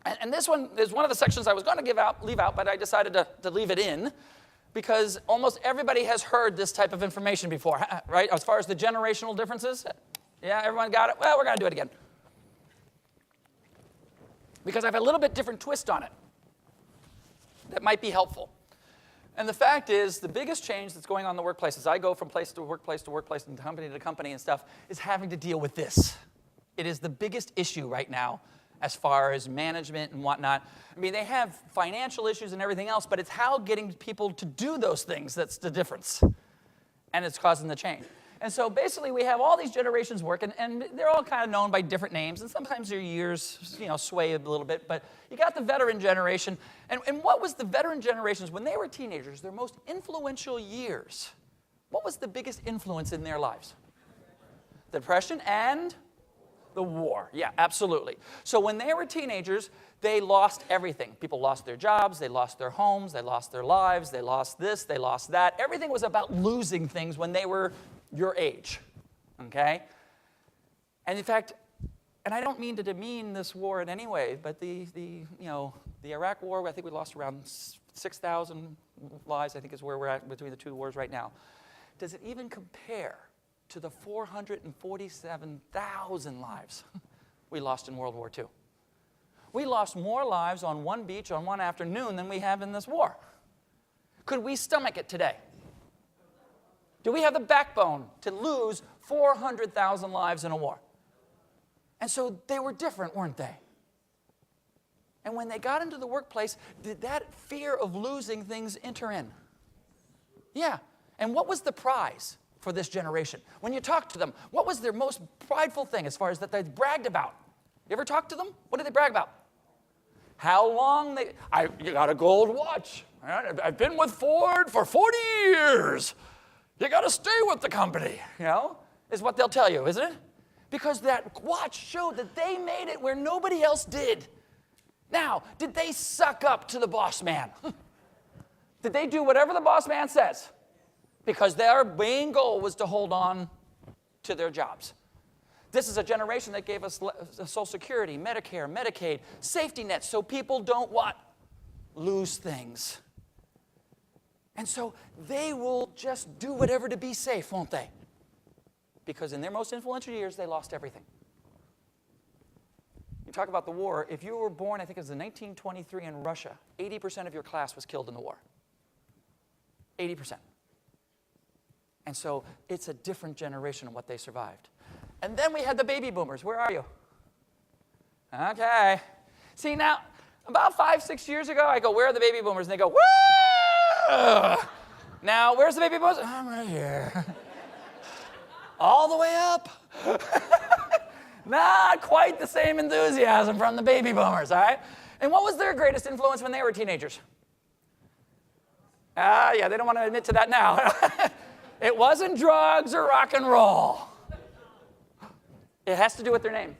And this one is one of the sections I was going to leave out, but I decided to leave it in because almost everybody has heard this type of information before, right? As far as the generational differences. Yeah, everyone got it? Well, we're going to do it again. Because I have a little bit different twist on it that might be helpful. And the fact is, the biggest change that's going on in the workplace as I go from place to workplace and company to company and stuff is having to deal with this. It is the biggest issue right now as far as management and whatnot. I mean, they have financial issues and everything else, but it's how getting people to do those things that's the difference. And it's causing the change. And so basically we have all these generations working, and they're all kind of known by different names, and sometimes their years, sway a little bit, but you got the veteran generation. And what was the veteran generations, when they were teenagers, their most influential years, what was the biggest influence in their lives? The Depression and the war. Yeah, absolutely. So when they were teenagers, they lost everything. People lost their jobs, they lost their homes, they lost their lives, they lost this, they lost that. Everything was about losing things when they were your age, okay? And in fact, and I don't mean to demean this war in any way, but the Iraq war, I think we lost around 6,000 lives, I think is where we're at between the two wars right now. Does it even compare to the 447,000 lives we lost in World War II? We lost more lives on one beach on one afternoon than we have in this war. Could we stomach it today? Do we have the backbone to lose 400,000 lives in a war? And so they were different, weren't they? And when they got into the workplace, did that fear of losing things enter in? Yeah. And what was the prize for this generation? When you talk to them, what was their most prideful thing as far as that they bragged about? You ever talk to them? What did they brag about? How long you got a gold watch. I've been with Ford for 40 years. You got to stay with the company, is what they'll tell you, isn't it? Because that watch showed that they made it where nobody else did. Now, did they suck up to the boss man? Did they do whatever the boss man says? Because their main goal was to hold on to their jobs. This is a generation that gave us Social Security, Medicare, Medicaid, safety nets, so people don't what? Lose things. And so they will just do whatever to be safe, won't they? Because in their most influential years, they lost everything. You talk about the war. If you were born, I think it was in 1923 in Russia, 80% of your class was killed in the war. 80%. And so it's a different generation of what they survived. And then we had the baby boomers. Where are you? Okay. See, now, about 5-6 years ago, I go, where are the baby boomers? And they go, woo! Now, where's the baby boomers? I'm right here. All the way up. Not quite the same enthusiasm from the baby boomers, all right? And what was their greatest influence when they were teenagers? Yeah, they don't want to admit to that now. It wasn't drugs or rock and roll. It has to do with their name.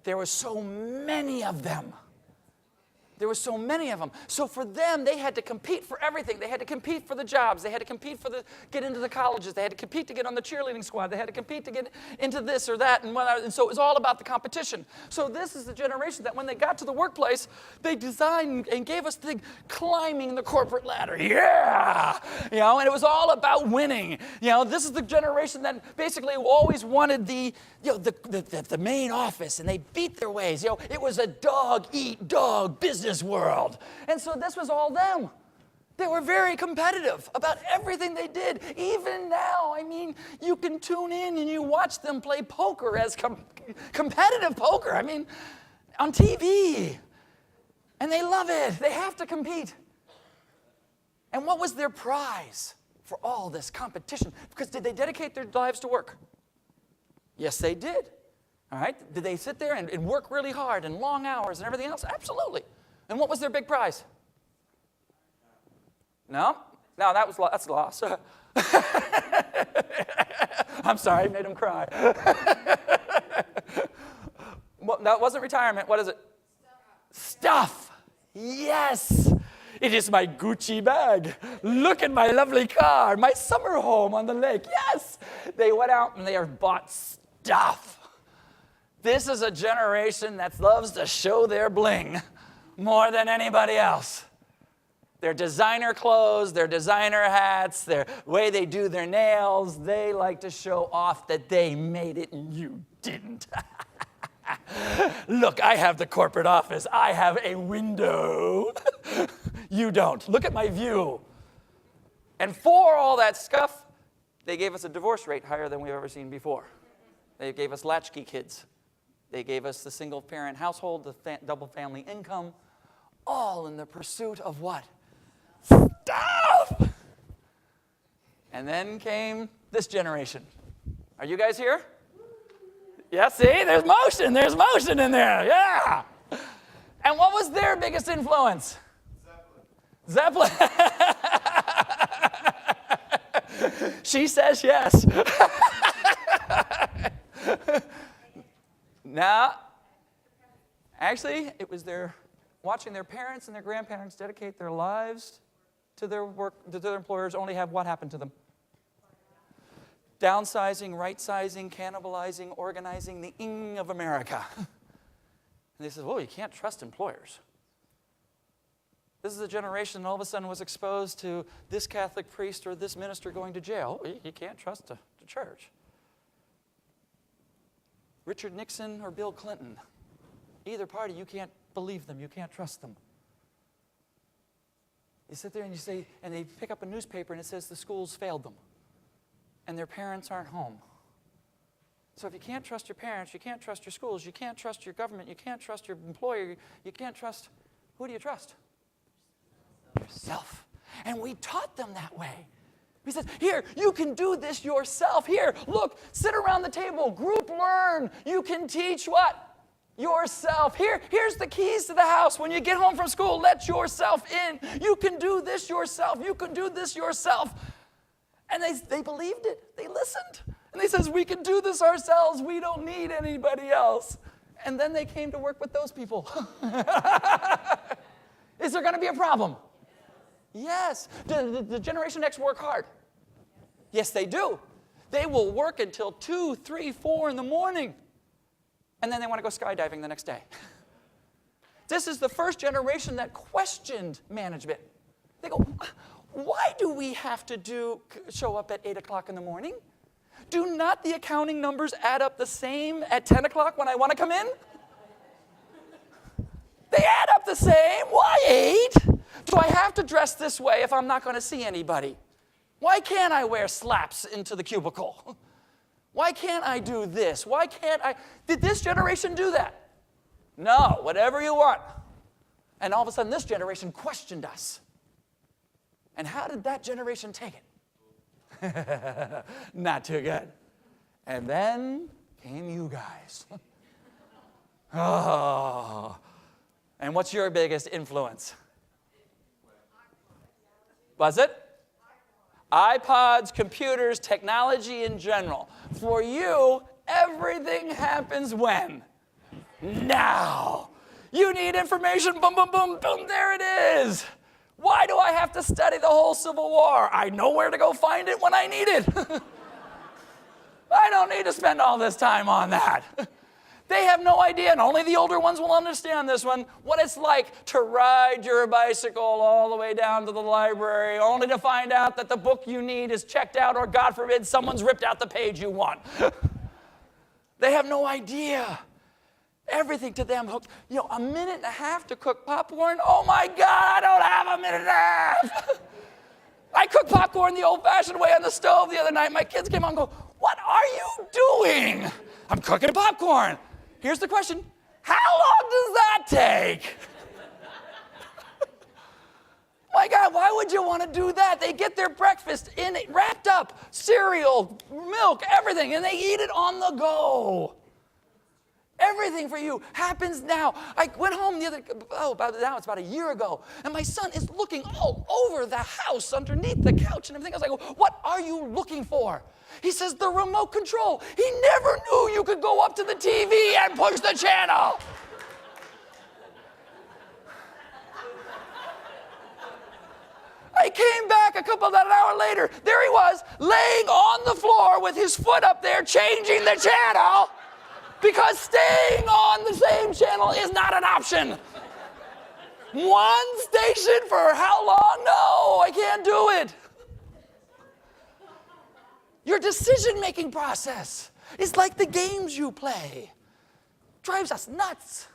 There were so many of them. There were so many of them. So for them, they had to compete for everything. They had to compete for the jobs. They had to compete get into the colleges. They had to compete to get on the cheerleading squad. They had to compete to get into this or that. And so it was all about the competition. So this is the generation that when they got to the workplace, they designed and gave us the climbing the corporate ladder. Yeah! And it was all about winning. This is the generation that basically always wanted the main office, and they beat their ways. It was a dog-eat-dog business world. And so this was all them. They were very competitive about everything they did. Even now, you can tune in and you watch them play poker as competitive poker. On TV. And they love it. They have to compete. And what was their prize for all this competition? Because did they dedicate their lives to work? Yes, they did. All right? Did they sit there and work really hard and long hours and everything else? Absolutely. And what was their big prize? No, that's a loss. I'm sorry, I made him cry. Well, that wasn't retirement. What is it? Stuff. Yes. It is my Gucci bag. Look at my lovely car, my summer home on the lake. Yes. They went out and they bought stuff. This is a generation that loves to show their bling more than anybody else. Their designer clothes, their designer hats, their way they do their nails, they like to show off that they made it and you didn't. Look, I have the corporate office. I have a window. You don't. Look at my view. And for all that stuff, they gave us a divorce rate higher than we've ever seen before. They gave us latchkey kids. They gave us the single-parent household, the double family income, all in the pursuit of what? Stuff! And then came this generation. Are you guys here? Yeah, see? There's motion in there, yeah! And what was their biggest influence? Zeppelin. She says yes. Now, actually, it was watching their parents and their grandparents dedicate their lives to their work, to their employers, only have what happened to them? Downsizing, right-sizing, cannibalizing, organizing the ing of America. And they said, whoa, you can't trust employers. This is a generation that all of a sudden was exposed to this Catholic priest or this minister going to jail. You can't trust the church. Richard Nixon or Bill Clinton. Either party, you can't believe them. You can't trust them. You sit there and you say, and they pick up a newspaper and it says the schools failed them. And their parents aren't home. So if you can't trust your parents, you can't trust your schools, you can't trust your government, you can't trust your employer, you can't trust, who do you trust? Yourself. And we taught them that way. He says, here, you can do this yourself. Here, look, sit around the table, group learn. You can teach what? Yourself. Here's the keys to the house. When you get home from school, let yourself in. You can do this yourself. You can do this yourself. And they believed it. They listened. And they says, we can do this ourselves. We don't need anybody else. And then they came to work with those people. Is there going to be a problem? Yes. Does Generation X work hard? Yes, they do. They will work until 2, 3, 4 in the morning. And then they want to go skydiving the next day. This is the first generation that questioned management. They go, why do we have to show up at 8 o'clock in the morning? Do not the accounting numbers add up the same at 10 o'clock when I want to come in? They add up the same. Why 8? Do I have to dress this way if I'm not going to see anybody? Why can't I wear slaps into the cubicle? Why can't I do this? Why can't I? Did this generation do that? No, whatever you want. And all of a sudden, this generation questioned us. And how did that generation take it? Not too good. And then came you guys. Oh. And what's your biggest influence? Was it? iPods, computers, technology in general. For you, everything happens when? Now. You need information, boom, boom, boom, boom, there it is. Why do I have to study the whole Civil War? I know where to go find it when I need it. I don't need to spend all this time on that. They have no idea, and only the older ones will understand this one, what it's like to ride your bicycle all the way down to the library, only to find out that the book you need is checked out, or God forbid, someone's ripped out the page you want. They have no idea. Everything to them hooked. You know, a minute and a half to cook popcorn? Oh my God, I don't have a minute and a half. I cooked popcorn the old-fashioned way on the stove the other night. My kids came on and go, what are you doing? I'm cooking popcorn. Here's the question, how long does that take? My God, why would you want to do that? They get their breakfast in it, wrapped up, cereal, milk, everything, and they eat it on the go. Everything for you happens now. I went home it's about a year ago, and my son is looking all over the house, underneath the couch and everything. I was like, what are you looking for? He says, the remote control. He never knew you could go up to the TV and push the channel. I came back an hour later. There he was, laying on the floor with his foot up there, changing the channel. Because staying on the same channel is not an option. One station for how long? No, I can't do it. Your decision-making process is like the games you play. Drives us nuts.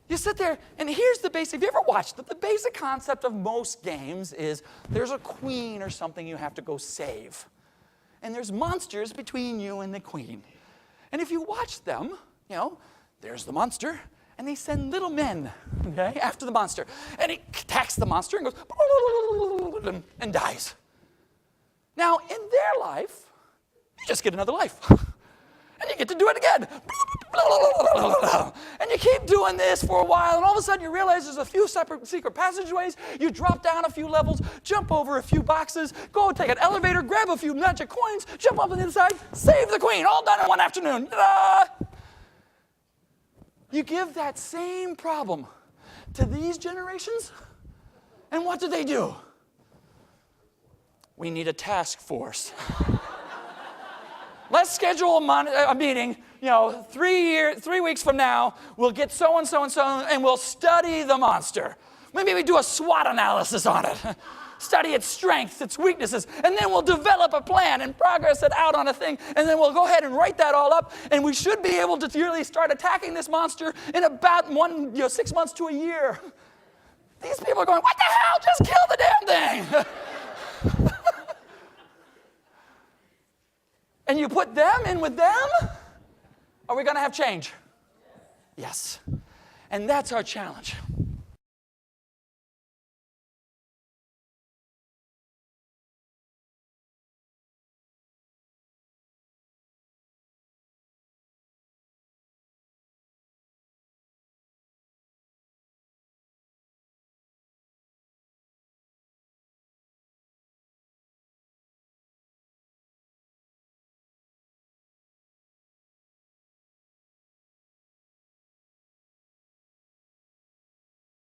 You sit there, and here's the basic, have you ever watched it? The basic concept of most games is there's a queen or something you have to go save. And there's monsters between you and the queen. And if you watch them, there's the monster, and they send little men, okay, after the monster. And he attacks the monster and goes, and dies. Now, in their life, you just get another life. And you get to do it again. And you keep doing this for a while, and all of a sudden you realize there's a few separate secret passageways. You drop down a few levels, jump over a few boxes, go take an elevator, grab a few magic coins, jump up on the inside, save the queen, all done in one afternoon. Ta-da! You give that same problem to these generations, and what do? We need a task force. Let's schedule a meeting, 3 weeks from now, we'll get so-and-so and so, and we'll study the monster. Maybe we do a SWOT analysis on it. Study its strengths, its weaknesses, and then we'll develop a plan and progress it out on a thing, and then we'll go ahead and write that all up, and we should be able to really start attacking this monster in about 6 months to a year. These people are going, what the hell? Just kill the damn thing. And you put them in with them, are we going to have change? Yes. And that's our challenge.